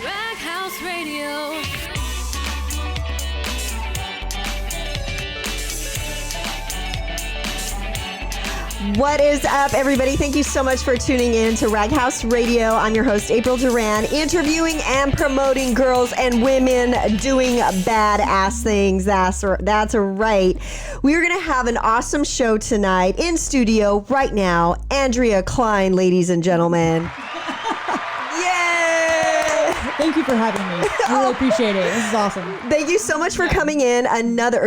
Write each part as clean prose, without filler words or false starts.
Rag House Radio. What is up, everybody? Thank you so much for tuning in to Rag House Radio. I'm your host, April Duran, interviewing and promoting girls and women doing badass things. That's right. We're going to have an awesome show tonight in studio right now. Andrea Klein, ladies and gentlemen. Thank you for having me. I really appreciate it. This is awesome. Thank you so much for coming in.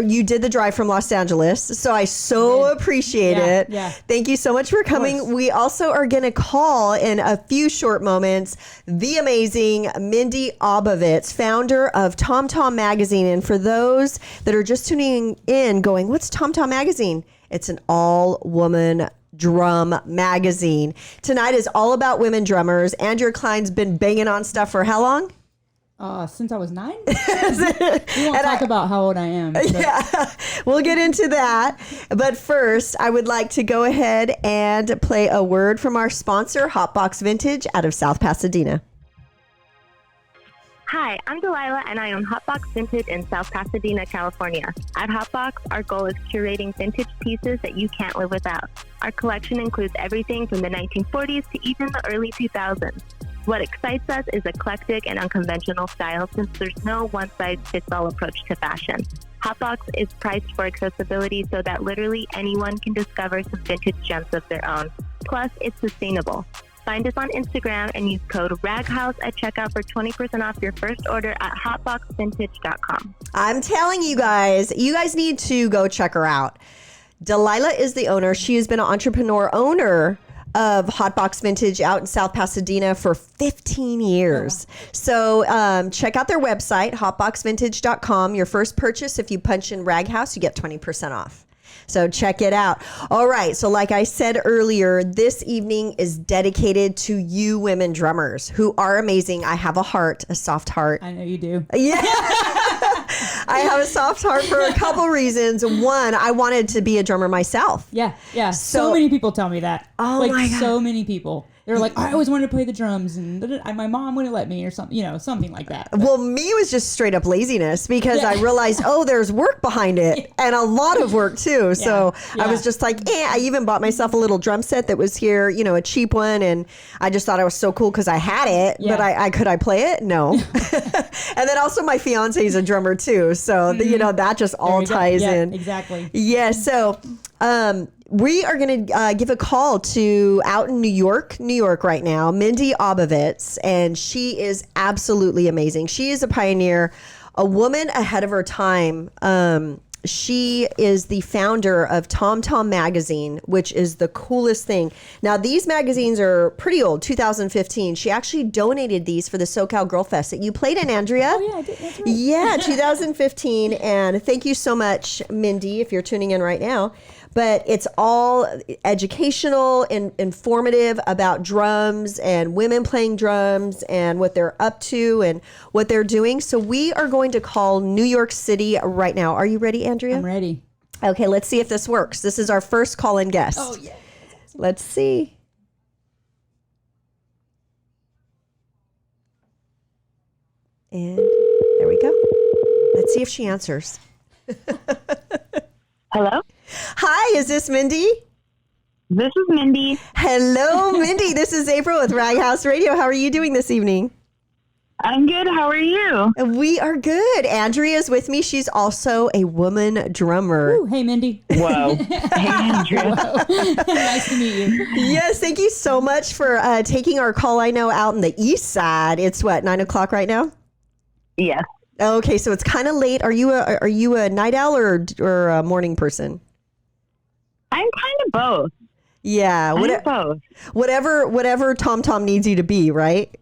You did the drive from Los Angeles, so I so appreciate it. Yeah. Thank you so much for coming. We also are going to call in a few short moments the amazing Mindy Abovitz, founder of Tom Tom Magazine. And for those that are just tuning in going, what's Tom Tom Magazine? It's an all-woman drum magazine. Tonight is all about women drummers. Andrea Klein's been banging on stuff for how long? Since I was 9. We won't talk about how old I am. But. Yeah, we'll get into that. But first, I would like to go ahead and play a word from our sponsor, Hotbox Vintage out of South Pasadena. Hi, I'm Delilah, and I own Hotbox Vintage in South Pasadena, California. At Hotbox, our goal is curating vintage pieces that you can't live without. Our collection includes everything from the 1940s to even the early 2000s. What excites us is eclectic and unconventional style, since there's no one-size-fits-all approach to fashion. Hotbox is priced for accessibility so that literally anyone can discover some vintage gems of their own. Plus, it's sustainable. Find us on Instagram and use code RAGHOUSE at checkout for 20% off your first order at hotboxvintage.com. I'm telling you guys need to go check her out. Delilah is the owner. She has been an owner of Hotbox Vintage out in South Pasadena for 15 years. So check out their website, hotboxvintage.com. Your first purchase, if you punch in Rag House, you get 20% off. So check it out. All right. So like I said earlier, this evening is dedicated to you women drummers who are amazing. I have a soft heart. I know you do. Yeah. I have a soft heart for a couple reasons. One, I wanted to be a drummer myself. Yeah. So many people tell me that. Oh my God. So many people. They're like, I always wanted to play the drums, and my mom wouldn't let me, or something, something like that. But. Well, me, it was just straight up laziness because I realized, there's work behind it and a lot of work too. So I was just like, I even bought myself a little drum set that was here, a cheap one. And I just thought it was so cool because I had it, but could I play it? No. And then also my fiance is a drummer too. So, that just all ties in. Exactly. Yeah. So, we are going to give a call to out in New York right now, Mindy Abovitz, and she is absolutely amazing. She is a pioneer, a woman ahead of her time. She is the founder of Tom Tom Magazine, which is the coolest thing. Now, these magazines are pretty old, 2015. She actually donated these for the SoCal Girl Fest that you played in, Andrea. Oh, yeah, I did. That's right. Yeah, 2015. And thank you so much, Mindy, if you're tuning in right now. But it's all educational and informative about drums and women playing drums and what they're up to and what they're doing. So we are going to call New York City right now. Are you ready, Andrea? I'm ready. Okay, let's see if this works. This is our first call-in guest. Oh, yeah. Let's see. And there we go. Let's see if she answers. Hello? Hi, is this Mindy? This is Mindy. Hello, Mindy. This is April with Rag House Radio. How are you doing this evening? I'm good. How are you? We are good. Andrea's with me. She's also a woman drummer. Ooh, hey, Mindy. Whoa. Hey, Andrea. Nice to meet you. Yes, thank you so much for taking our call. I know out in the east side, it's 9 o'clock right now? Yes. Okay, so it's kind of late. Are you a night owl or a morning person? I'm kind of both. Yeah, Both. Whatever Tom Tom needs you to be, right?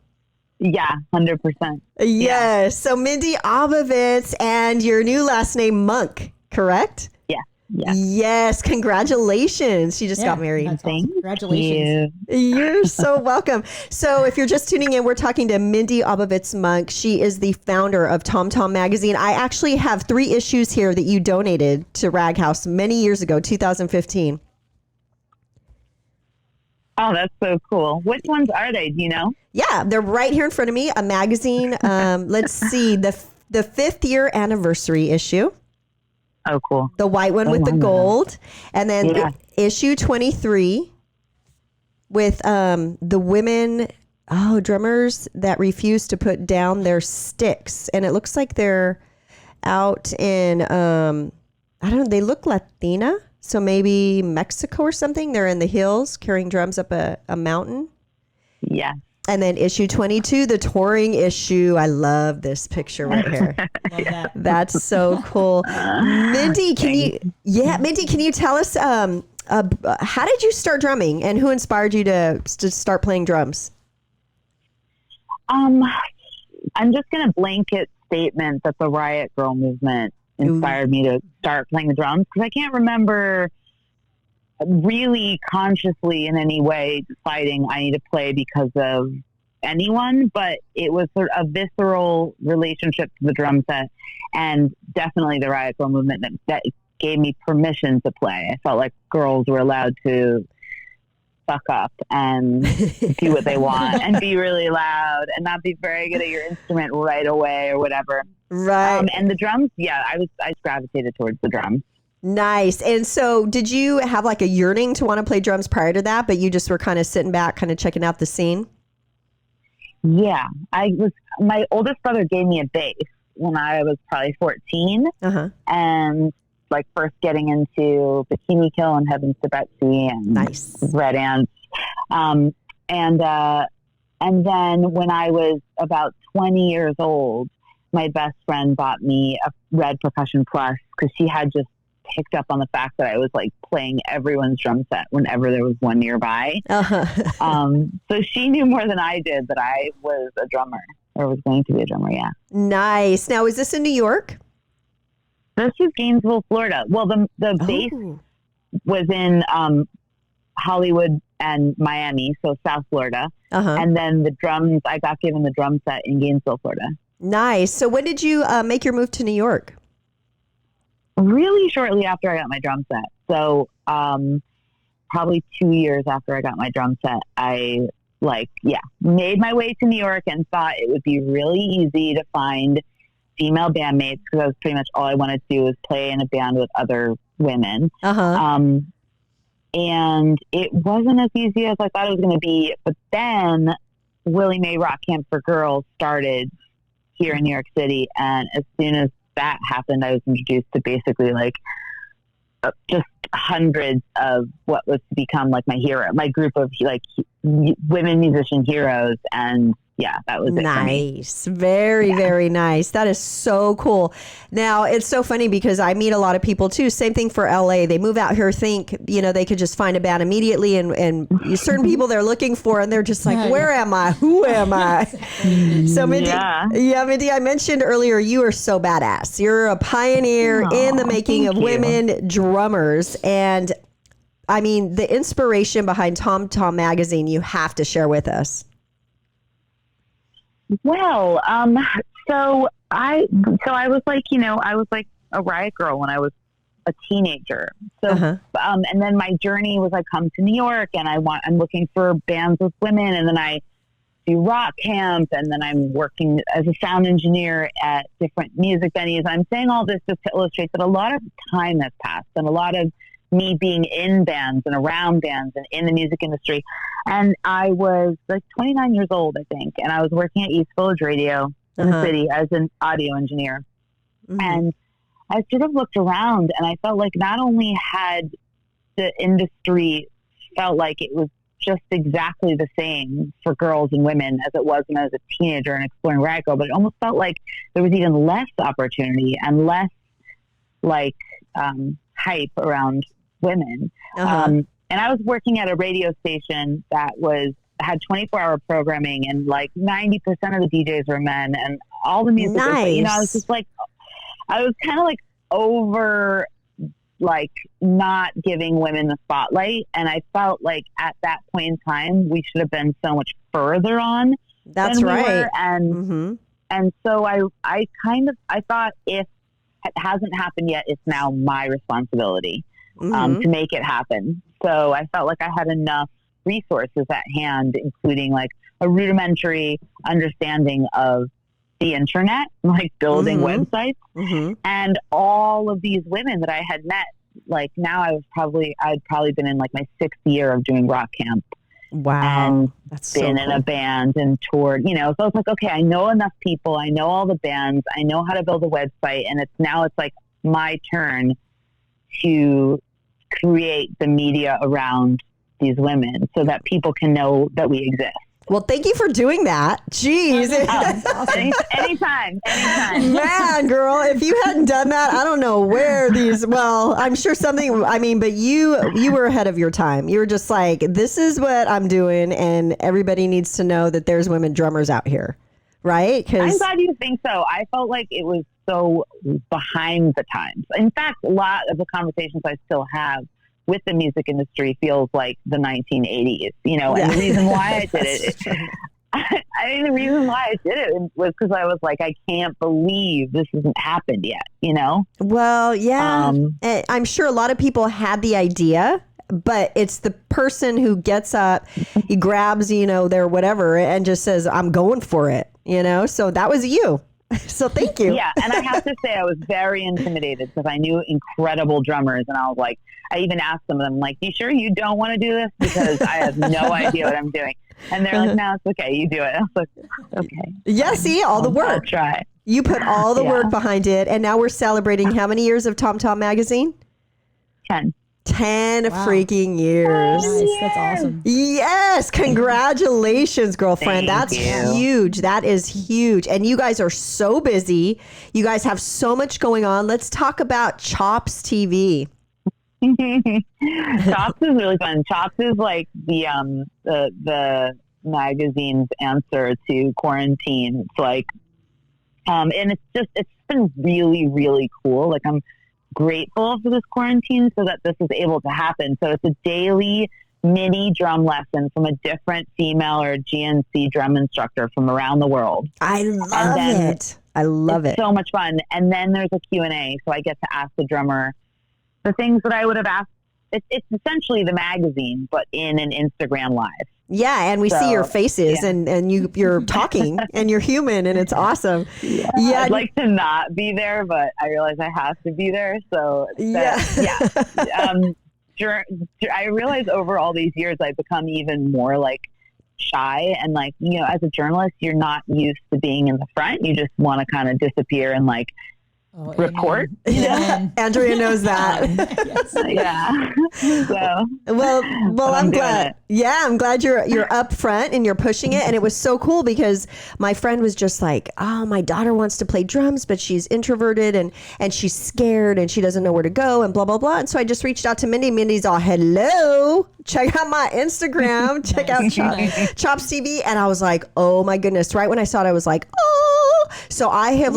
Yeah, 100%. Yes. Yeah. So Mindy Abovitz, and your new last name Monk, correct? Yeah. Yes. Congratulations. She just got married. That's awesome. Congratulations. You're so welcome. So if you're just tuning in, we're talking to Mindy Abovitz Monk. She is the founder of Tom Tom Magazine. I actually have 3 issues here that you donated to Rag House many years ago, 2015. Oh, that's so cool. Which ones are they? Do you know? Yeah, they're right here in front of me. A magazine. Let's see the 5th year anniversary issue. Oh, cool. The white one with the gold, and then issue 23 with the women. Oh, drummers that refuse to put down their sticks, and it looks like they're out in I don't know. They look Latina, so maybe Mexico or something. They're in the hills carrying drums up a mountain. Yeah. And then issue 22, the touring issue. I love this picture right here. Love that. That's so cool. Mindy, can you tell us how did you start drumming and who inspired you to start playing drums? I'm just going to blanket statement that the Riot Girl movement inspired me to start playing the drums, because I can't remember really consciously in any way deciding I need to play because of anyone, but it was sort of a visceral relationship to the drum set, and definitely the Riot Girl movement that gave me permission to play. I felt like girls were allowed to fuck up and do what they want and be really loud and not be very good at your instrument right away or whatever. Right. And the drums, I gravitated towards the drums. Nice. And so did you have like a yearning to want to play drums prior to that, but you just were kind of sitting back, kind of checking out the scene? Yeah. My oldest brother gave me a bass when I was probably 14. And like first getting into Bikini Kill and Heavens to Betsy and Red Ants. And then when I was about 20 years old, my best friend bought me a red Percussion Plus because she had just picked up on the fact that I was like playing everyone's drum set whenever there was one nearby. So she knew more than I did that I was a drummer or was going to be a drummer. Yeah. Nice. Now, is this in New York? This is Gainesville, Florida. Well, the bass was in Hollywood and Miami, so South Florida. And then the drums, I got given the drum set in Gainesville, Florida. Nice. So when did you make your move to New York? Really shortly after I got my drum set. So probably 2 years after I got my drum set, I made my way to New York and thought it would be really easy to find female bandmates, because that was pretty much all I wanted to do was play in a band with other women. And it wasn't as easy as I thought it was going to be. But then Willie Mae Rock Camp for Girls started here in New York City. And as soon as that happened, I was introduced to basically just hundreds of what was to become like my group of like women musician heroes. And yeah, that was nice. Very, very nice. That is so cool. Now, it's so funny because I meet a lot of people too. Same thing for LA. They move out here, think, they could just find a band immediately, and certain people they're looking for, and they're just like, where am I? Who am I? So Mindy, Mindy, I mentioned earlier, you are so badass. You're a pioneer in the making of women drummers. And I mean, the inspiration behind Tom Tom magazine, you have to share with us. Well, so I was like, I was like a Riot Girl when I was a teenager. So, and then my journey was I come to New York and I'm looking for bands with women, and then I do rock camp, and then I'm working as a sound engineer at different music venues. I'm saying all this just to illustrate that a lot of time has passed, and a lot of me being in bands and around bands and in the music industry. And I was like 29 years old, I think. And I was working at East Village Radio in the city as an audio engineer. And I sort of looked around and I felt like not only had the industry felt like it was just exactly the same for girls and women as it was when I was a teenager and exploring Riot Girl, but it almost felt like there was even less opportunity and less hype around women. And I was working at a radio station that had 24-hour programming, and like 90% of the DJs were men, and all the music was, I was just like, I was kind of like over not giving women the spotlight. And I felt like at that point in time, we should have been so much further on. That's than we right. were. And so I thought if it hasn't happened yet, it's now my responsibility to make it happen. So I felt like I had enough resources at hand, including like a rudimentary understanding of the internet, like building websites. And all of these women that I had met, like now I'd probably been in like my 6th year of doing rock camp. Wow. And That's so been in a band and toured, you know. So I was like, okay, I know enough people. I know all the bands. I know how to build a website. And it's like my turn to create the media around these women so that people can know that we exist. Well, thank you for doing that. Jeez. Anytime. Man, girl, if you hadn't done that, I don't know where I'm sure but you were ahead of your time. You were just like, this is what I'm doing, and everybody needs to know that there's women drummers out here, right? I'm glad you think so. I felt like it was so behind the times. In fact, a lot of the conversations I still have with the music industry feels like the 1980s, you know, and the reason why I did the reason why I did it was because I was like, I can't believe this hasn't happened yet, you know? Well, yeah. And I'm sure a lot of people had the idea, but it's the person who gets up, he grabs, you know, their whatever and just says, I'm going for it, you know? So that was you. So thank you. Yeah. And I have to say I was very intimidated because I knew incredible drummers, and I was like, I even asked some of them, like, you sure you don't want to do this? Because I have no idea what I'm doing. And they're like, no, it's okay. You do it. I was like, okay. Yeah, see, all the work. I'll try. You put all the work behind it. And now we're celebrating how many years of Tom Tom Magazine? 10 freaking years. Nice. That's awesome. Yes. Congratulations, girlfriend. Thank That's you. huge. That is huge. And you guys are so busy. You guys have so much going on. Let's talk about Chops TV. Chops is really fun. Chops is like the magazine's answer to quarantine. It's like, and it's been really, really cool. Like, I'm grateful for this quarantine so that this is able to happen. So it's a daily mini drum lesson from a different female or GNC drum instructor from around the world. I love it. I love it. So much fun. And then there's a Q&A. So I get to ask the drummer the things that I would have asked. It's essentially the magazine, but in an Instagram live. Yeah, and we see your faces and you're talking and you're human, and it's awesome. Yeah, I'd like to not be there, but I realize I have to be there. So I realize over all these years I've become even more like shy, and like, you know, as a journalist, you're not used to being in the front. You just want to kind of disappear and like report. Yeah, Andrea knows that. Yeah. So, well, I'm glad. Yeah, I'm glad you're up front and you're pushing it. And it was so cool because my friend was just like, oh, my daughter wants to play drums, but she's introverted and she's scared and she doesn't know where to go and blah, blah, blah. And so I just reached out to Mindy. Mindy's all, hello, check out my Instagram, check out Chops TV. And I was like, oh my goodness. Right when I saw it, I was like, oh. So I have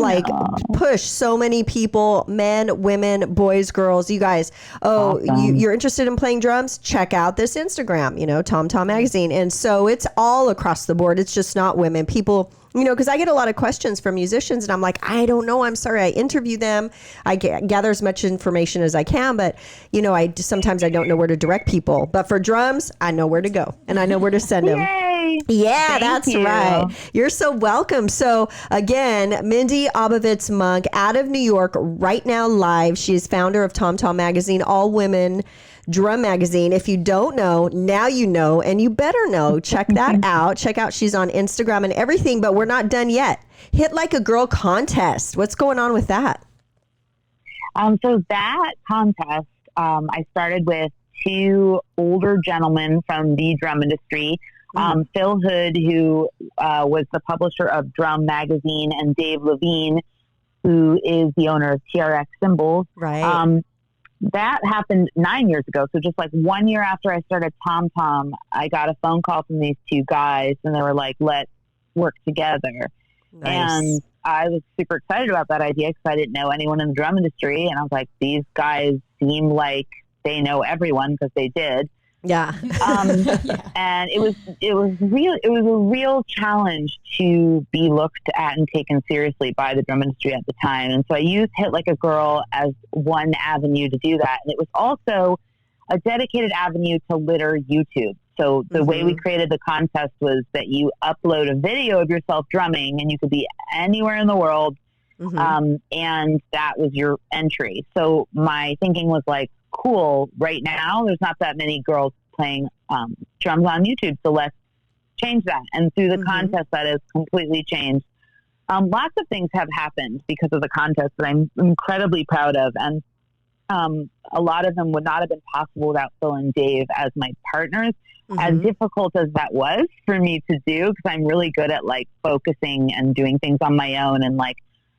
pushed so many people, men, women, boys, girls, you guys. Oh, awesome. You're interested in playing drums? Check out this Instagram, you know, Tom Tom Magazine. And so it's all across the board. It's just not women. People, you know, because I get a lot of questions from musicians and I'm like, I don't know. I'm sorry. I interview them. I gather as much information as I can. But, you know, sometimes I don't know where to direct people. But for drums, I know where to go and I know where to send them. Yay. Yeah, that's right. You're so welcome. So again, Mindy Abovitz Monk out of New York right now live. She is founder of Tom Tom Magazine, all women drum magazine. If you don't know, now you know, and you better know. Check that out. Check out, she's on Instagram and everything, but we're not done yet. Hit Like a Girl contest. What's going on with that? So that contest, I started with two older gentlemen from the drum industry. Phil Hood, who was the publisher of Drum Magazine, and Dave Levine, who is the owner of TRX Cymbals. Right. That happened 9 years ago. So just like 1 year after I started Tom Tom, I got a phone call from these two guys, and they were like, let's work together. Nice. And I was super excited about that idea because I didn't know anyone in the drum industry. And I was like, these guys seem like they know everyone, because they did. Yeah. And it was a real challenge to be looked at and taken seriously by the drum industry at the time. And so I used Hit Like a Girl as one avenue to do that. And it was also a dedicated avenue to litter YouTube. So the way we created the contest was that you upload a video of yourself drumming, and you could be anywhere in the world. And that was your entry. So my thinking was like, cool, right now there's not that many girls playing drums on YouTube, so let's change that. And through the contest, that has completely changed. Lots of things have happened because of the contest that I'm incredibly proud of, and a lot of them would not have been possible without Phil and Dave as my partners. As difficult as that was for me to do, because I'm really good at like focusing and doing things on my own, and like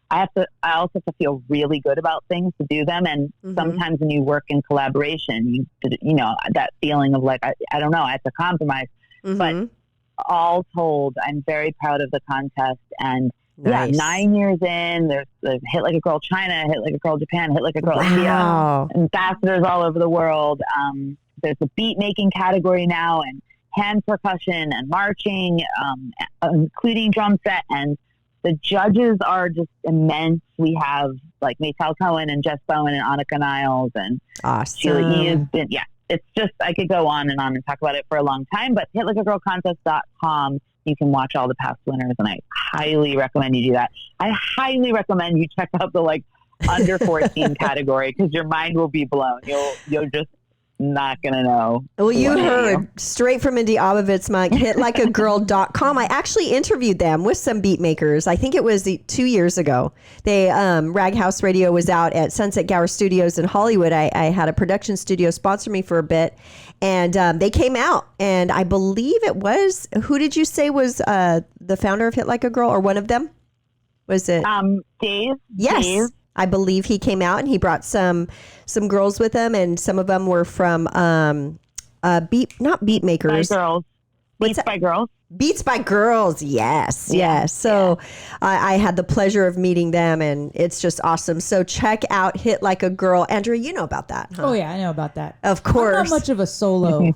I also have to feel really good about things to do them. And sometimes when you work in collaboration, you know, that feeling of like, I don't know, I have to compromise. But all told, I'm very proud of the contest. And yeah, 9 years in, there's Hit Like a Girl China, Hit Like a Girl Japan, Hit Like a Girl India, ambassadors all over the world. There's a beat making category now, and hand percussion and marching, including drum set. And the judges are just immense. We have like Maytal Cohen and Jess Bowen and Annika Niles and Sheila E. has been, it's just, I could go on and talk about it for a long time, but hitlikeagirlcontest.com, you can watch all the past winners, and I highly recommend you do that. I highly recommend you check out the like under 14 category, because your mind will be blown. You'll just not gonna know. Well, you heard straight from Mindy Abovitz, Mike. hitlikeagirl.com. I actually interviewed them with some beat makers. I think it was 2 years ago. They Rag House Radio was out at Sunset Gower Studios in Hollywood. I had a production studio sponsor me for a bit, and they came out, and I believe it was, who did you say was the founder of Hit Like a Girl, or one of them? Was it Dave? Yes. Dave. I believe he came out, and he brought some girls with him, and some of them were from not beat makers. By girls. Beats by Girls. Beats by Girls, yes. So I had the pleasure of meeting them, and it's just awesome. So check out Hit Like a Girl. Andrea, you know about that, huh? Oh, yeah, I know about that. Of course. I'm not much of a solo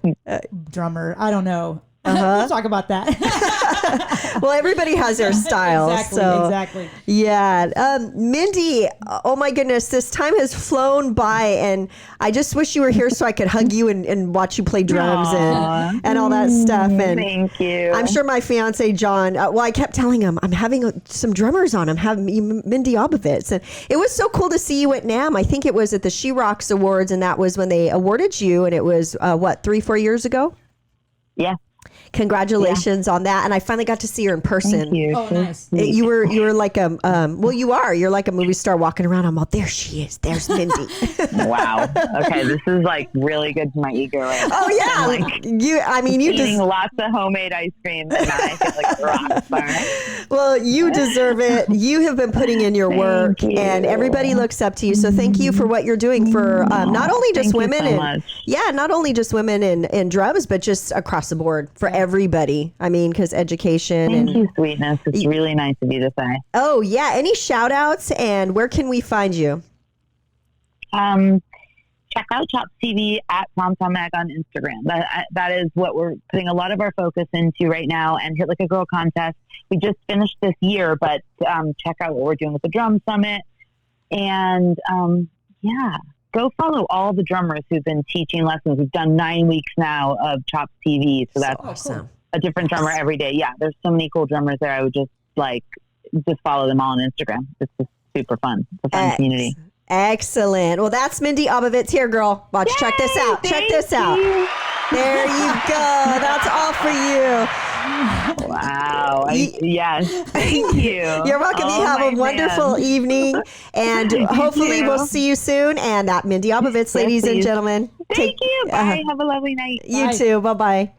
drummer. I don't know. We'll talk about that. Well, everybody has their style. Exactly. Yeah. Mindy, oh my goodness, this time has flown by, and I just wish you were here so I could hug you and watch you play drums and all that stuff. And thank you. I'm sure my fiance, John, I kept telling him, I'm having some drummers on. I'm having Mindy Abovitz. And it was so cool to see you at NAMM. I think it was at the She Rocks Awards, and that was when they awarded you, and it was, 3-4 years ago? Yeah. Congratulations on that. And I finally got to see her in person. Thank you. Oh, nice. You were like you're like a movie star walking around. I'm all, there she is. There's Mindy. Wow. Okay. This is like really good to my ego right now. Oh yeah. Like, you eating lots of homemade ice cream, and I feel like a rock star. Well, you deserve it. You have been putting in your work, and everybody looks up to you. So thank you for what you're doing for not only just women not only just women in drums, but just across the board for everybody. I mean, because education. Thank you, sweetness. It's really nice of you to say. Oh yeah. Any shout outs, and where can we find you? Check out Chops TV at TomTomMag on Instagram. That is what we're putting a lot of our focus into right now. And Hit Like a Girl contest, we just finished this year, but check out what we're doing with the Drum Summit. And go follow all the drummers who've been teaching lessons. We've done 9 weeks now of Chops TV, so that's awesome. A different drummer every day. Yeah, there's so many cool drummers there. I would just follow them all on Instagram. It's just super fun. It's a fun community. Excellent. Well, that's Mindy Abovitz. Here, girl. Watch. Yay, check this out. Check this out. There you go. That's all for you. Wow. Yes. Thank you. You're welcome. You have a wonderful evening, and hopefully we'll see you soon. And that Mindy Abovitz, ladies and gentlemen. Thank you. Bye. Have a lovely night. You too. Bye-bye.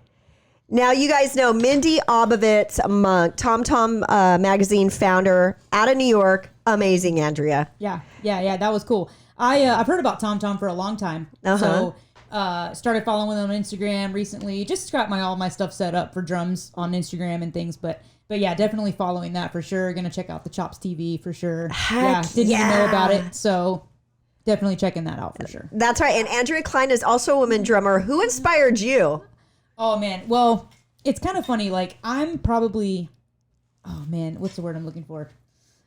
Now, you guys know Mindy Abovitz, Monk, TomTom magazine founder out of New York. Amazing, Andrea. Yeah. That was cool. I've heard about TomTom for a long time. So started following them on Instagram recently. Just got all my stuff set up for drums on Instagram and things. But yeah, definitely following that for sure. Gonna check out the Chops TV for sure. Didn't even know about it. So definitely checking that out for sure. That's right. And Andrea Klein is also a woman drummer. Who inspired you? Oh, man. Well, it's kind of funny. Like, I'm probably, what's the word I'm looking for?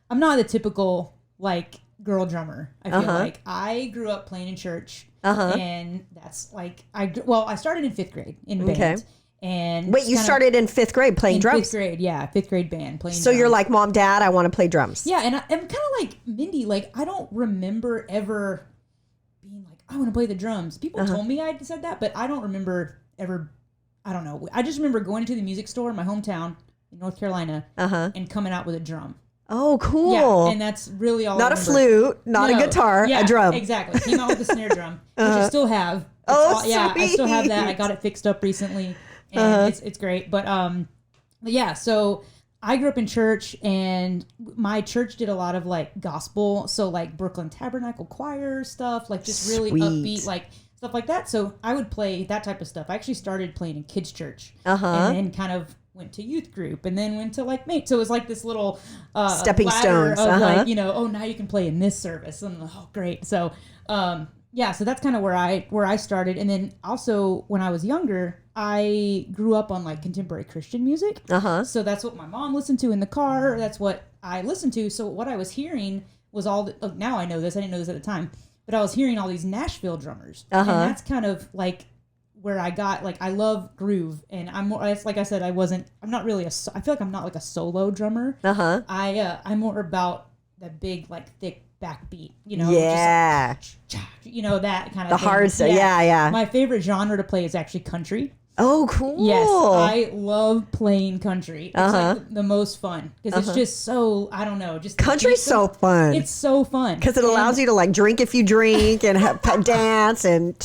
I'm not a typical, like, girl drummer. I feel like I grew up playing in church. And that's, like, I started in 5th grade in band. And Wait, you started in 5th grade playing drums? 5th grade, yeah, 5th grade band playing. So drums. you're like, Mom, Dad, I want to play drums. Yeah, and I'm kind of like Mindy. Like, I don't remember ever being like, I want to play the drums. People told me I said that, but I don't remember ever. I don't know. I just remember going to the music store in my hometown in North Carolina and coming out with a drum. Oh, cool. Yeah, and that's really all. Not a flute, not a guitar, a drum. Exactly. Came out with a snare drum, which I still have. Yeah, I still have that. I got it fixed up recently, and it's great. But yeah. So I grew up in church, and my church did a lot of like gospel, so like Brooklyn Tabernacle Choir stuff, like just really upbeat, like stuff like that. So I would play that type of stuff. I actually started playing in kids' church, and then kind of went to youth group, and then went to like mate. So it was like this little stepping stones of like, you know, oh, now you can play in this service, and oh, great. So yeah, so that's kind of where I started. And then also when I was younger, I grew up on like contemporary Christian music. So that's what my mom listened to in the car. That's what I listened to. So what I was hearing was now I know this. I didn't know this at the time, but I was hearing all these Nashville drummers, and that's kind of like where I got, like, I love groove, and I'm more, like I said, I'm not really I feel like I'm not like a solo drummer. I'm more about that big, like, thick backbeat, you know? Yeah. Just like, you know, that kind of the thing. hard stuff. Yeah. My favorite genre to play is actually country. Oh, cool. Yes, I love playing country. It's like the most fun because it's just so, I don't know, just country's so fun. It's so fun because it allows you to like drink if you drink and dance and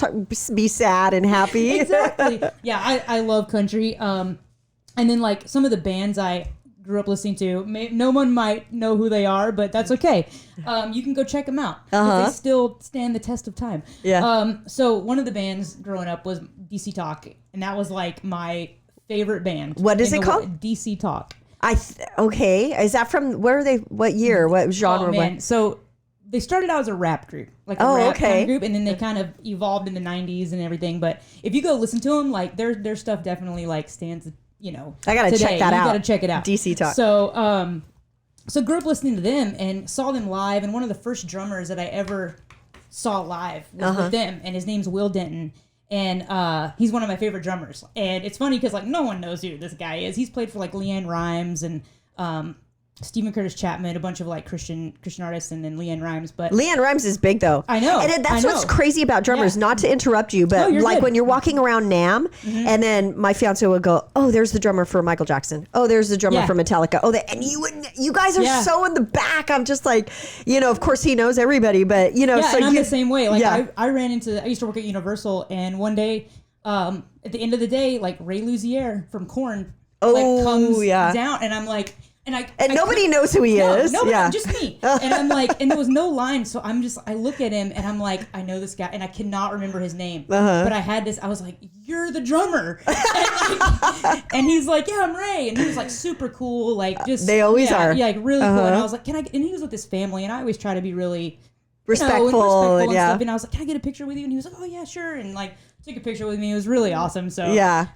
be sad and happy. Exactly. Yeah, I love country. And then like some of the bands I grew up listening to, no one might know who they are, but that's okay. You can go check them out. They still stand the test of time. Yeah. So one of the bands growing up was DC Talk, and that was like my favorite band. What is it called? DC Talk. Okay. Is that from where are they? What year? What genre? Oh man. So they started out as a rap group, like a rap kind of group, and then they kind of evolved in the '90s and everything. But if you go listen to them, like their stuff definitely like stands. You know, I gotta check that out. You gotta check it out. DC Talk. So, so grew up listening to them and saw them live. And one of the first drummers that I ever saw live was with them, and his name's Will Denton. And he's one of my favorite drummers. And it's funny because like no one knows who this guy is. He's played for like Leanne Rimes and Stephen Curtis Chapman, a bunch of like Christian artists, and then Leanne Rimes. But Leanne Rimes is big though. I know. And that's what's crazy about drummers, not to interrupt you, but like good. when you're walking around NAMM and then my fiance would go, oh, there's the drummer for Michael Jackson. Oh, there's the drummer for Metallica. Oh, and you guys are so in the back. I'm just like, you know, of course he knows everybody, but you know, yeah, so and I'm the same way. Like I used to work at Universal, and one day, at the end of the day, like Ray Luzier from Korn comes down, and I'm like, and nobody knows who he is. Nobody, just me. And I'm like, and there was no line, so I look at him, and I'm like, I know this guy, and I cannot remember his name. But I was like, you're the drummer. And he's like, yeah, I'm Ray. And he was like super cool, like just. They always are. Yeah, like really cool. And I was like, and he was with his family, and I always try to be really respectful and stuff. And I was like, can I get a picture with you? And he was like, oh yeah, sure. And like, took a picture with me. It was really awesome. So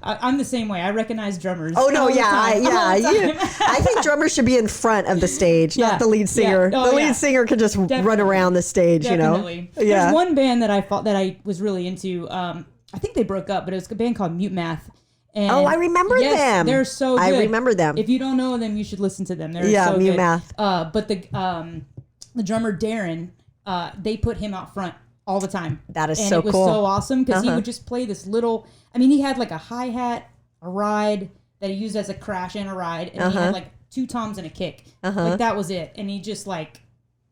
I'm the same way. I recognize drummers. Oh no, I think drummers should be in front of the stage, not the lead singer. Yeah. Oh, the lead singer can just run around the stage. Definitely. You know. There's one band that I was really into. I think they broke up, but it was a band called Mute Math. And I remember them. They're so good. I remember them. If you don't know them, you should listen to them. They're so Mute good. Math. But the drummer Darren, they put him out front all the time. That is and so cool. It was so awesome because he would just play this little. I mean, he had like a hi-hat, a ride that he used as a crash and a ride, and he had like 2 toms and a kick. Like that was it. And he just like,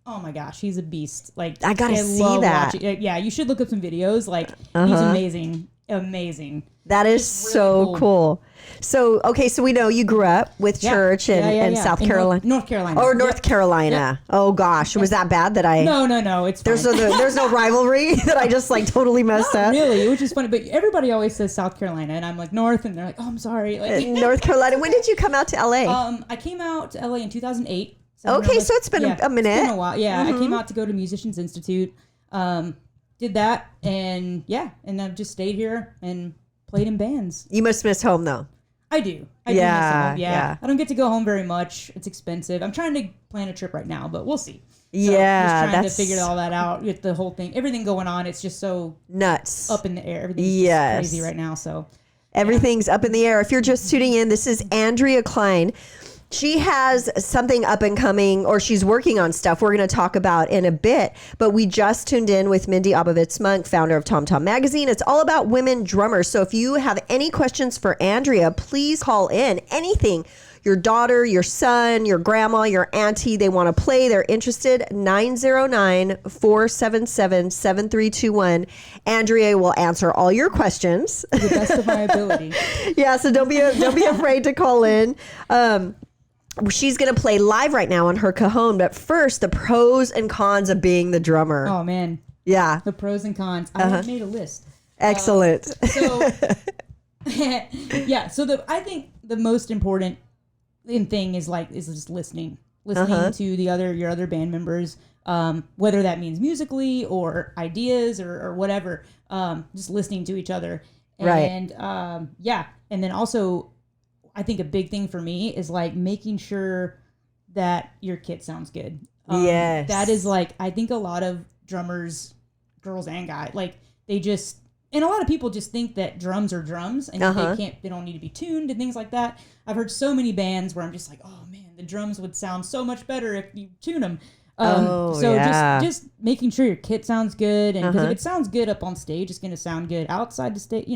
oh my gosh, he's a beast. Like I gotta see that. Yeah, you should look up some videos. Like he's amazing. That is really so cool. So, okay, so we know you grew up with church in South Carolina. North Carolina. Or North Carolina. Yep. Oh, gosh. Was that bad that I... No. It's fine. There's no rivalry that I just, like, totally messed up? Really, which is funny. But everybody always says South Carolina, and I'm like, North, and they're like, oh, I'm sorry. Like, North Carolina. When did you come out to L.A.? I came out to L.A. in 2008. Okay, so it's been a minute. It's been a while. Yeah, I came out to go to Musicians Institute. Did that, and I've just stayed here and played in bands. You must miss home, though. I do. I do miss home. Yeah. I don't get to go home very much. It's expensive. I'm trying to plan a trip right now, but we'll see. So just trying to figure all that out with the whole thing. Everything going on, it's just so nuts. Up in the air. Everything's just crazy right now. So Everything's up in the air. If you're just tuning in, this is Andrea Klein. She has something up and coming, or she's working on stuff we're going to talk about in a bit. But we just tuned in with Mindy Abovitz Monk, founder of Tom Tom Magazine. It's all about women drummers. So if you have any questions for Andrea, please call in. Anything. Your daughter, your son, your grandma, your auntie, they want to play, they're interested, 909-477-7321. Andrea will answer all your questions. To the best of my ability. Yeah, so don't be afraid to call in. She's going to play live right now on her cajon, but first, the pros and cons of being the drummer. Oh, man. Yeah. The pros and cons. I have made a list. Excellent. Yeah, so I think the most important thing is just listening to your other band members, whether that means musically or ideas or whatever, just listening to each other. And and then also I think a big thing for me is like making sure that your kit sounds good. Yes. That is like, I think a lot of drummers, girls and guys, like and a lot of people just think that drums are drums and they don't need to be tuned and things like that. I've heard so many bands where I'm just like, oh man, the drums would sound so much better if you tune them. Just making sure your kit sounds good. And because if it sounds good up on stage, it's going to sound good outside the stage,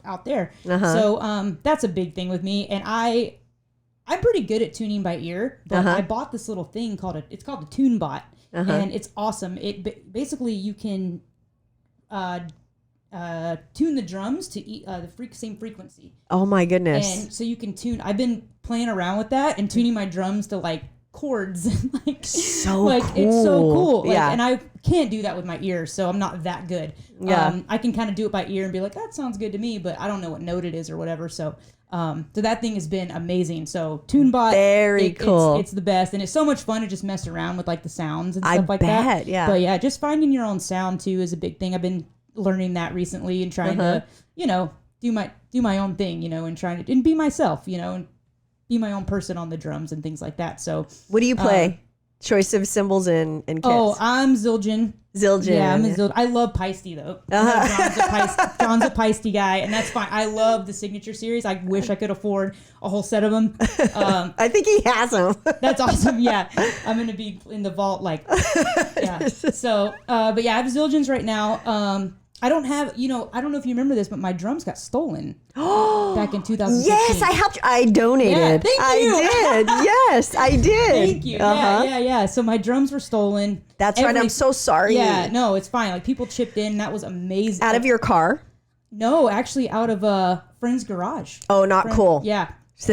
out there. So that's a big thing with me. And I'm pretty good at tuning by ear, but I bought this little thing it's called the Tune Bot, and it's awesome. It basically you can tune the drums to the same frequency. Oh my goodness. And so you can tune. I've been playing around with that and tuning my drums to like chords. It's so cool. And I can't do that with my ear, so I'm not that good. I can kind of do it by ear and be like, that sounds good to me, but I don't know what note it is or whatever. So that thing has been amazing. So TuneBot, very cool. It's the best, and it's so much fun to just mess around with like the sounds and stuff like that. Yeah. But yeah, just finding your own sound too is a big thing. I've been learning that recently and trying to, do my own thing, and trying to and be myself, and be my own person on the drums and things like that. So what do you play? Choice of cymbals and kits. Oh, I'm Zildjian. Yeah, I'm a Zildjian. I love Peisty though. John's a Peisty guy, and that's fine. I love the Signature series. I wish I could afford a whole set of them. I think he has them. That's awesome. Yeah, I'm gonna be in the vault. So, but yeah, I have Zildjians right now. I don't have, I don't know if you remember this, but my drums got stolen back in 2016. Yes, I helped. I donated. Yeah, thank you. I did. Yes, I did. Thank you. Yeah. So my drums were stolen. That's right. I'm so sorry. Yeah, no, it's fine. Like people chipped in. That was amazing. Out of your car? No, actually out of a friend's garage. Oh, not cool. Yeah. So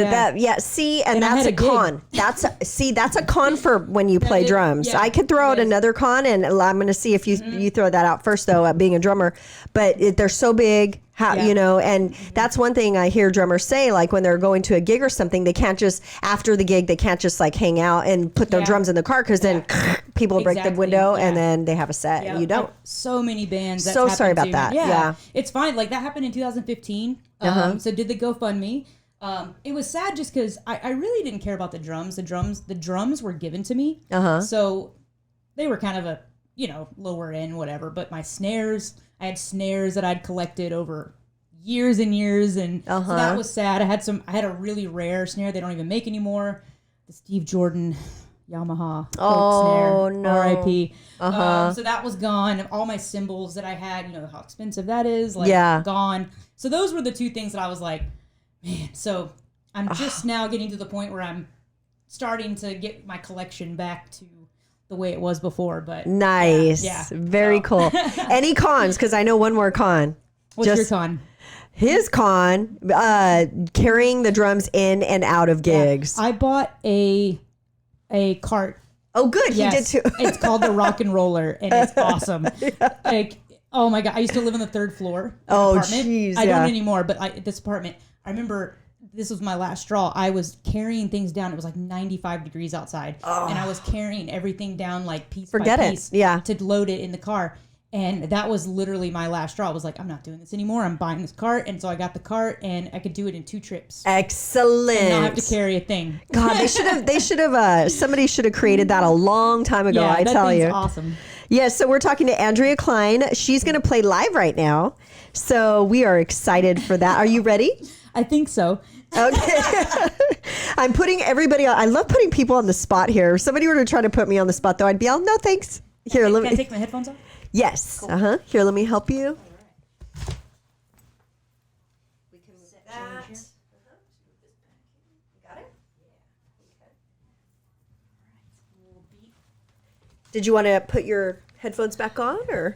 see, and that's a con. That's a con for when you play drums. Yeah, I could throw out another con, and I'm going to see if you throw that out first, though, being a drummer. But they're so big, and that's one thing I hear drummers say, like when they're going to a gig or something, they can't just, after the gig, they can't just like hang out and put their drums in the car, because then people break the window and then they have a set and you don't. So many bands. So sorry about that. Yeah. It's fine. Like that happened in 2015. So did the GoFundMe. It was sad just because I really didn't care about the drums. The drums were given to me. So they were kind of a, lower end, whatever. But my snares, I had snares that I'd collected over years and years. And so that was sad. I had a really rare snare they don't even make anymore. The Steve Jordan Yamaha Coke snare. No. R.I.P. So that was gone. All my cymbals that I had, how expensive that is, gone. So those were the two things that I was like, man, so I'm just now getting to the point where I'm starting to get my collection back to the way it was before. But nice, very cool. Any cons? Because I know one more con. What's your con? His con, carrying the drums in and out of gigs. I bought a cart. Oh, good. Yes. He did too. It's called the Rock and Roller, and it's awesome. Like, oh my God, I used to live on the third floor. Oh, apartment. jeez. I don't anymore, but this apartment. I remember this was my last straw. I was carrying things down. It was like 95 degrees outside. And I was carrying everything down like piece by piece to load it in the car. And that was literally my last straw. I was like, I'm not doing this anymore. I'm buying this cart. And so I got the cart and I could do it in 2 trips. Excellent. And not have to carry a thing. God, somebody should have created that a long time ago, I tell you. Awesome. Yes, so we're talking to Andrea Klein. She's going to play live right now. So we are excited for that. Are you ready? I think so. Okay. I'm putting everybody on. I love putting people on the spot here. If somebody were to try to put me on the spot, though, I'd be all, no, thanks. Here, Can I take my headphones off? Yes. Cool. Here, let me help you. We can move that. Got it? Did you want to put your headphones back on, or?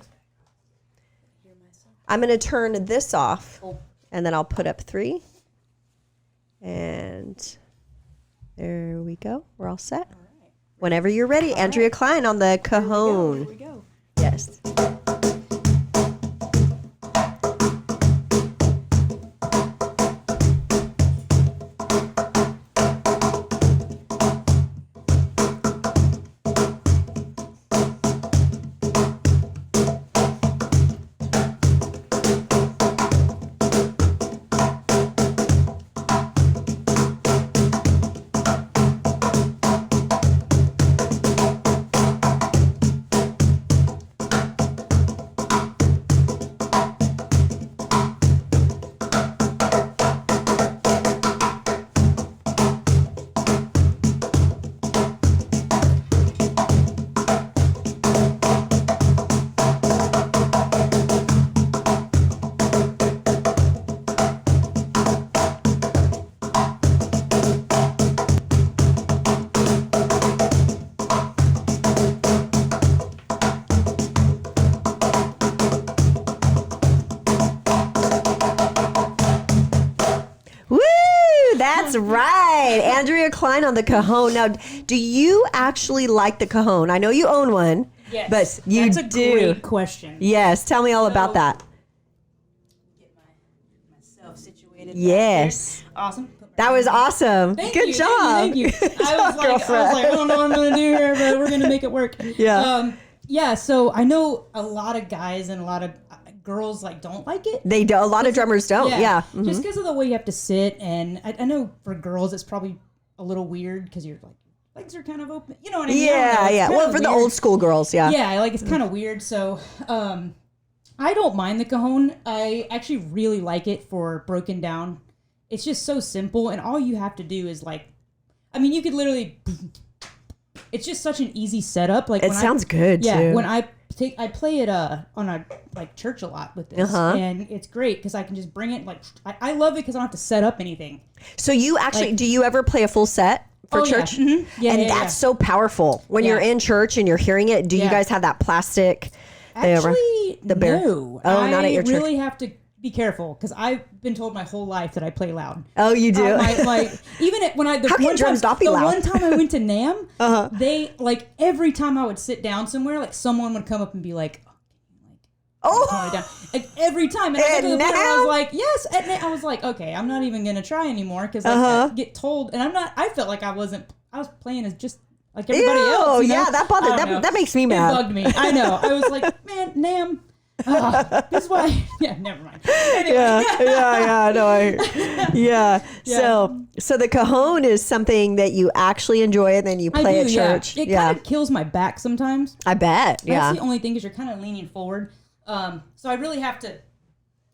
I'm going to turn this off, and then I'll put up 3. And there we go. We're all set. Whenever you're ready, Andrea Klein on the cajon. Here we go. Yes. That's right. Andrea Klein on the cajon. Now, do you actually like the cajon? I know you own one. Yes. But you That's a do. great question. Yes. Tell me all about that. Get myself situated. Yes. Awesome. That was awesome. Good job. Thank you. Good I job, was like, I don't know what I'm going to do here, but we're going to make it work. Yeah. Yeah. So I know a lot of guys and a lot of girls like don't like it. They do. A lot of drummers don't. Yeah. Mm-hmm. Just because of the way you have to sit, and I know for girls it's probably a little weird because you're like legs are kind of open. You know what I mean? Yeah, yeah. Well, for the old school girls, yeah. Yeah, like it's kind of weird. So, I don't mind the cajon. I actually really like it for broken down. It's just so simple, and all you have to do is like, I mean, you could literally. It's just such an easy setup. Like it sounds good. Yeah, too. when I play it on a like church a lot with this, and it's great because I can just bring it. Like I love it because I don't have to set up anything. So you actually do you ever play a full set for church? Yeah. Mm-hmm. Yeah, and that's so powerful when you're in church and you're hearing it. Do you guys have that plastic? Actually, the bear? No. Oh, not at your church. I really have to be careful because I've been told my whole life that I play loud. Oh, you do? How can drums not be loud? The one time I went to NAMM, they like every time I would sit down somewhere, like someone would come up and be like, "Oh, down." Like every time." And I got to the point where I was like, "Yes." And I was like, "Okay, I'm not even gonna try anymore because I get told." And I'm not. I felt like I was playing as just. Like everybody else. You know? Yeah, that bothered. That makes me mad. It bugged me. I know. I was like, man, NAMM. This is why. Yeah, never mind. Anyway. Yeah. So the cajon is something that you actually enjoy and then you play at church. Yeah. It kind of kills my back sometimes. I bet. That's the only thing is you're kind of leaning forward. So I really have to,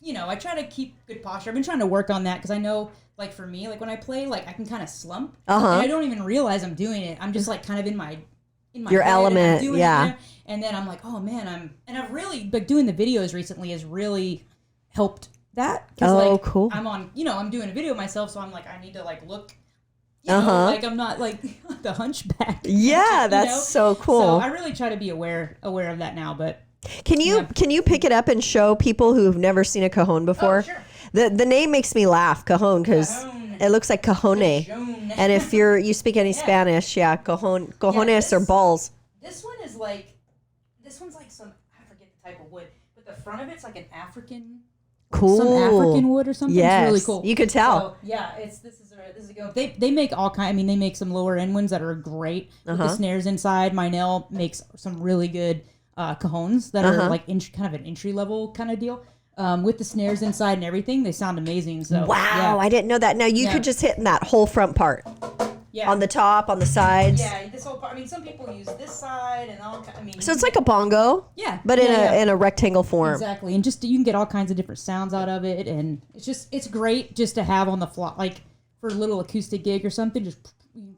I try to keep good posture. I've been trying to work on that because I know. Like for me, like when I play, like I can kind of slump, and I don't even realize I'm doing it. I'm just like kind of in my your element, and then I'm like, oh man, I've really like doing the videos recently has really helped that. Cool. I'm on, I'm doing a video myself, so I'm like, I need to like look, like I'm not like the hunchback. Yeah, that's so cool. So I really try to be aware of that now. But can you pick it up and show people who've never seen a cajon before? Oh, sure. The name makes me laugh, cajon, because it looks like cajone. And if you speak any Spanish, cojones or balls. This one's like some, I forget the type of wood, but the front of it's like an African, some African wood or something. Yes, it's really cool. You could tell. So, yeah, this is a go. They make all kind. I mean, they make some lower end ones that are great with the snares inside. Meinel makes some really good cajons that are like kind of an entry level kind of deal. With the snares inside and everything, they sound amazing. So wow, I didn't know that. Now you could just hit in that whole front part. Yeah. On the top, on the sides. Yeah, this whole part. I mean, some people use this side and all. I mean, So it's like a bongo. Yeah. But in a rectangle form. Exactly, and just you can get all kinds of different sounds out of it, and it's great just to have on the fly, like for a little acoustic gig or something. Just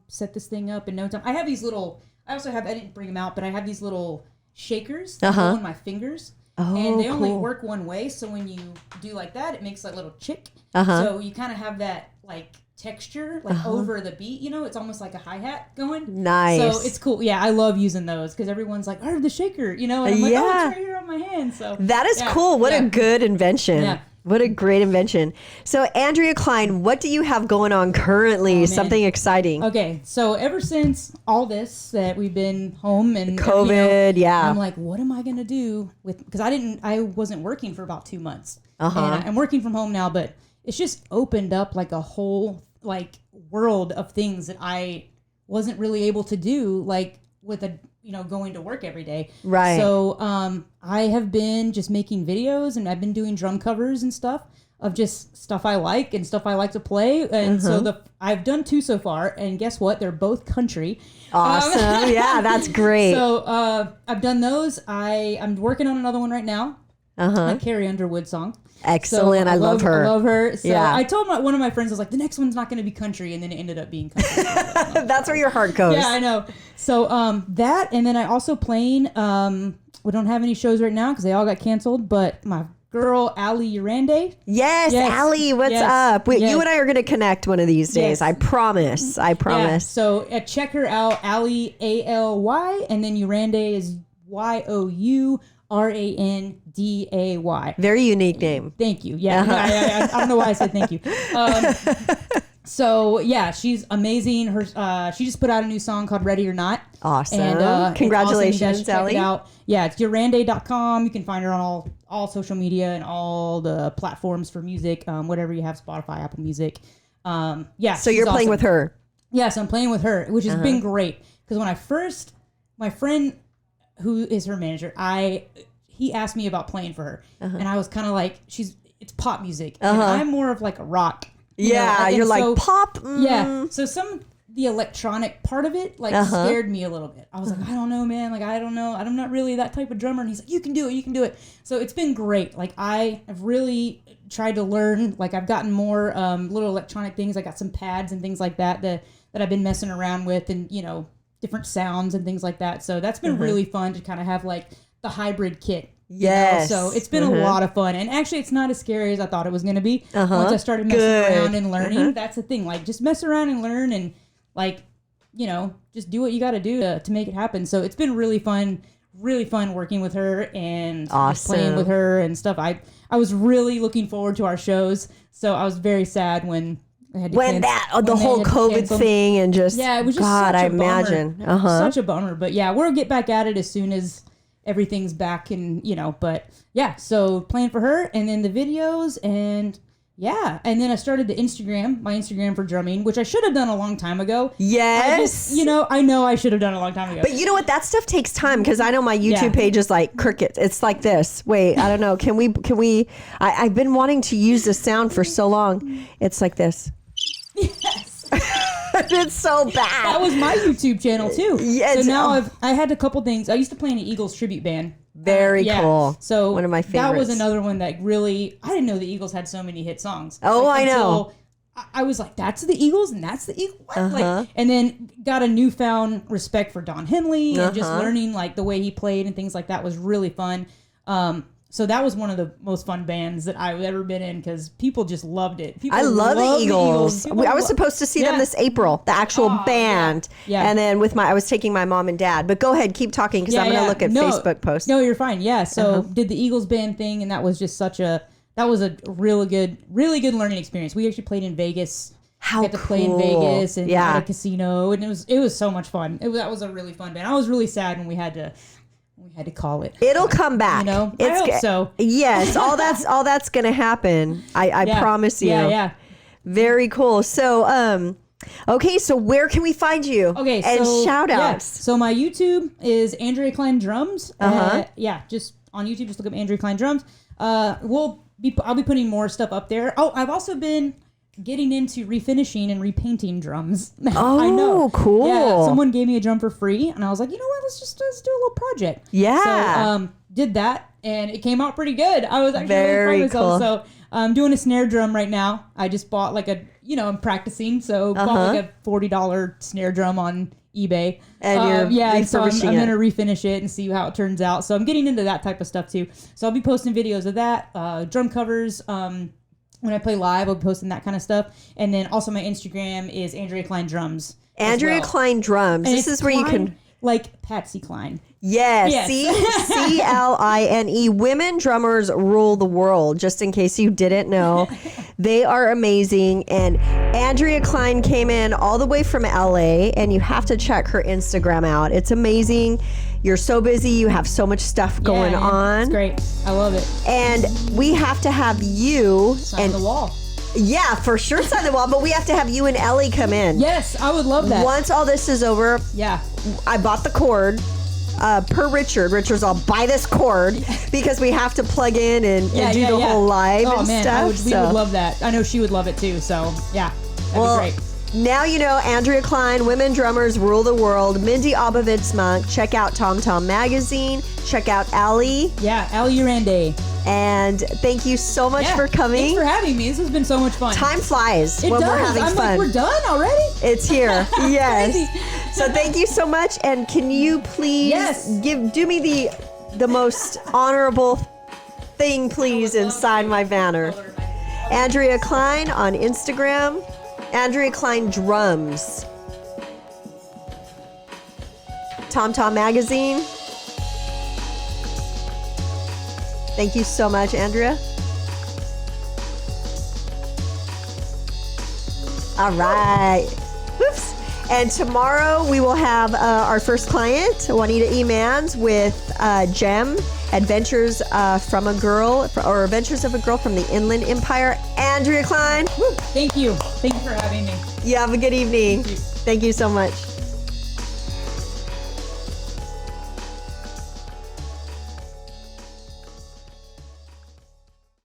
set this thing up in no time. I have these little. I also have. I didn't bring them out, but I have these little shakers that go on my fingers. And they only work one way, so when you do like that, it makes like a little chick. So you kind of have that like texture like over the beat, you know, it's almost like a hi-hat going. Nice. So it's cool. Yeah, I love using those because everyone's like, oh, the shaker, you know, and I'm like, oh, it's right here on my hand. So that is cool. What a good invention. Yeah. What a great invention. So Andrea Klein, what do you have going on currently? Something exciting. Okay, so ever since all this that we've been home and COVID, I'm like, what am I gonna do with? Because I wasn't working for about 2 months, and I'm working from home now, but it's just opened up like a whole like world of things that I wasn't really able to do, like with going to work every day. Right. So I have been just making videos, and I've been doing drum covers and stuff of just stuff I like and stuff I like to play. And so I've done 2 so far, and guess what? They're both country. Awesome. Yeah, that's great. So I've done those. I'm working on another one right now. A Carrie Underwood song. Excellent. So I love her. I love her. So I told one of my friends, I was like, the next one's not going to be country. And then it ended up being country. That's where your heart goes. Yeah, I know. So that, and then I also playing, we don't have any shows right now because they all got canceled, but my girl, Ali Urande. Yes, Ali, what's up? Wait, you and I are going to connect one of these days. I promise. I promise. Yeah, so check her out, Ali, ALY, and then Urande is YOURANDAY. Very unique name. Thank you. Yeah, I don't know why I said thank you. So yeah, she's amazing. She just put out a new song called "Ready or Not." Awesome! And, congratulations, awesome. Ali. Check it out. Yeah, it's Urande.com. You can find her on all social media and all the platforms for music, whatever you have, Spotify, Apple Music. So you're playing with her. Yes, I'm playing with her, which has been great. Because when my friend who is her manager, he asked me about playing for her, and I was kind of like, it's pop music, and I'm more of like a rock. You're like pop. Yeah, so the electronic part of it scared me a little bit. I was like, I don't know, man. Like, I don't know. I'm not really that type of drummer. And he's like, you can do it. So it's been great. Like, I have really tried to learn. Like, I've gotten more little electronic things. I got some pads and things like that I've been messing around with, and different sounds and things like that. So that's been really fun to kind of have like the hybrid kit. Yes. So it's been a lot of fun. And actually, it's not as scary as I thought it was going to be. Once I started messing around and learning, that's the thing. Like, just mess around and learn, and like, just do what you got to do to make it happen. So it's been really fun working with her and just playing with her and stuff. I was really looking forward to our shows. So I was very sad when I had to the whole COVID thing and just, it was just God, such a I imagine. Such a bummer. But yeah, we'll get back at it as soon as everything's back, and but yeah, so playing for her, and then the videos, and and then I started my Instagram for drumming, which I should have done a long time ago. Yes. I know I should have done a long time ago. But you know what? That stuff takes time, because I know my YouTube page is like cricket. It's like this. Wait, I don't know. Can we, I've been wanting to use this sound for so long. It's like this. Yes. It's so bad. That was my YouTube channel too. Yes. So now I had a couple things. I used to play in an Eagles tribute band. Very cool. So one of my favorites. That was another one that really, I didn't know the Eagles had so many hit songs. Oh, I know. I was like, that's the Eagles and that's the Eagles. Like, and then got a newfound respect for Don Henley, and just learning like the way he played and things like that was really fun. So that was one of the most fun bands that I've ever been in, because people just loved it. I love the Eagles. I was supposed to see them this April, the actual band. Yeah. And then I was taking my mom and dad. But go ahead, keep talking, because I'm going to look at Facebook posts. No, you're fine. Yeah. So did the Eagles band thing, and that was just that was a really good learning experience. We actually played in Vegas. Got to play in Vegas and at a casino, and it was so much fun. That was a really fun band. I was really sad when we had to call it. It'll come back. I hope so. Yes, all that's going to happen. I promise you. Yeah. Very cool. So, okay, so where can we find you? Okay, and shout outs. Yeah. So my YouTube is Andrea Klein Drums. Just on YouTube, just look up Andrea Klein Drums. I'll be putting more stuff up there. Oh, I've also been getting into refinishing and repainting drums. Oh, I know. cool. Yeah, someone gave me a drum for free, and I was like, you know what? Let's do a little project. Yeah. So did that, and it came out pretty good. I was actually Very really proud of myself. cool. So I'm doing a snare drum right now. I just bought like I'm practicing, so bought like a $40 snare drum on eBay. And you're so I'm refurbishing going to refinish it and see how it turns out. So I'm getting into that type of stuff too. So I'll be posting videos of that, drum covers. When I play live, I'll be posting that kind of stuff. And then also my Instagram is Andrea Klein Drums. Andrea Klein Drums. And This it's is where you Klein, can... like Patsy Cline. Yes, CLINE. Women drummers rule the world, just in case you didn't know. They are amazing. And Andrea Klein came in all the way from LA, and you have to check her Instagram out. It's amazing. You're so busy. You have so much stuff going on. It's great. I love it. And we have to have you... Sign the wall. Yeah, for sure sign the wall, but we have to have you and Ellie come in. Yes, I would love that. Once all this is over, yeah, I bought the cord per Richard. Richard's, I'll buy this cord because we have to plug in and do the whole live and stuff. We would love that. I know she would love it too. So yeah, that'd be great. Now you know Andrea Klein, Women Drummers Rule the World. Mindy Abovitz Monk. Check out Tom Tom Magazine. Check out Allie. Yeah, Allie Urande. And thank you so much for coming. Thanks for having me. This has been so much fun. Time flies when does. we're having I'm fun. Like, we're done already? It's here. Yes. Crazy. So thank you so much. And can you please do me the most honorable thing, please, and sign my banner. Andrea Klein on Instagram. Andrea Klein Drums. Tom Tom Magazine. Thank you so much, Andrea. All right. Whoops. And tomorrow we will have our first client, Juanita E. Mans, with Gem, Adventures from a Girl, or Adventures of a Girl from the Inland Empire. Andrea Klein. Thank you. Thank you for having me. You have a good evening. Thank you so much.